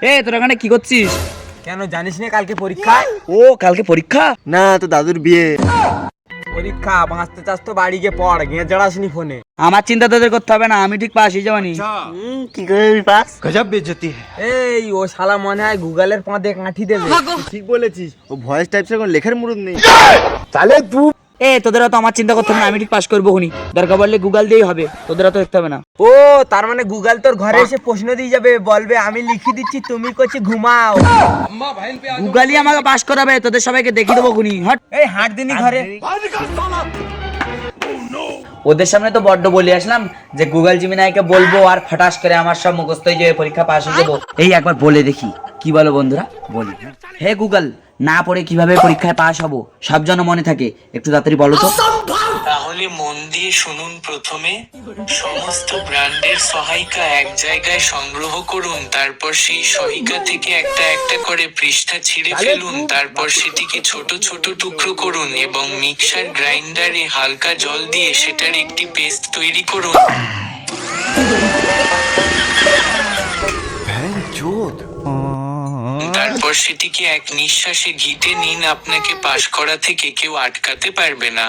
এ তোর ওখানে কি করছিস? কেন জানিস না কালকে পরীক্ষা? ও কালকে পরীক্ষা? না তো দাদুর বিয়ে। পরীক্ষা বাঁচতে চাস তো বাড়ি গিয়ে পড়, গিয়ে জড়াসনি ফোনে। আমার চিন্তা তোদের করতে হবে না, আমি ঠিক পাস হয়ে যাবানি। কি করে পাস? এই ও শালা মনে হয় গুগলের পাঁদে কাঠি দেবে। ঠিক বলেছিস, ও ভয়েস টাইপস এখন লেখার মুরুদ নেই। এ তোদের তো আমার চিন্তা করতে হবে না, আমি ঠিক পাস করবো হুনি। দরকার পড়লে গুগল দিয়েই হবে, তোদের তো দেখতে হবে না। ও তার মানে গুগল তোর ঘরে এসে প্রশ্ন দিয়ে যাবে, বলবে আমি লিখে দিচ্ছি তুমি করছি ঘুমাও। গুগলই আমাকে পাস করাবে, তোদের সবাইকে দেখিয়ে দেবো হুনি। হট, এই হাঁট দিনি ঘরে। ওদের সামনে তো বড্ড বলে আসলাম যে গুগল জিমিনাইকে বলবো আর ফটাস করে আমার সব মুখস্থ হয়ে যাবে, পরীক্ষা পাস হয়ে যাবো। এই একবার বলে দেখি, কি বলো বন্ধুরা? বলি, হে গুগল, না পড়ে কিভাবে পরীক্ষায় পাস হবো সব যেন মনে থাকে, একটু তাড়াতাড়ি বলো তো। তাহলে মন দিয়ে শুনুন। প্রথমে সমস্ত ব্র্যান্ডের সহায়িকা এক জায়গায় সংগ্রহ করুন, তারপর সেই সহায়িকা থেকে একটা একটা করে পৃষ্ঠা ছিঁড়ে ফেলুন, তারপর সেটিকে ছোট ছোট টুকরো করুন এবং মিক্সার গ্রাইন্ডারে হালকা জল দিয়ে সেটার একটি পেস্ট তৈরি করুন। তারপর সেটিকে এক নিঃশ্বাসে ঘিটে নিন। আপনাকে পাশ করা থেকে কেউ আটকাতে পারবে না।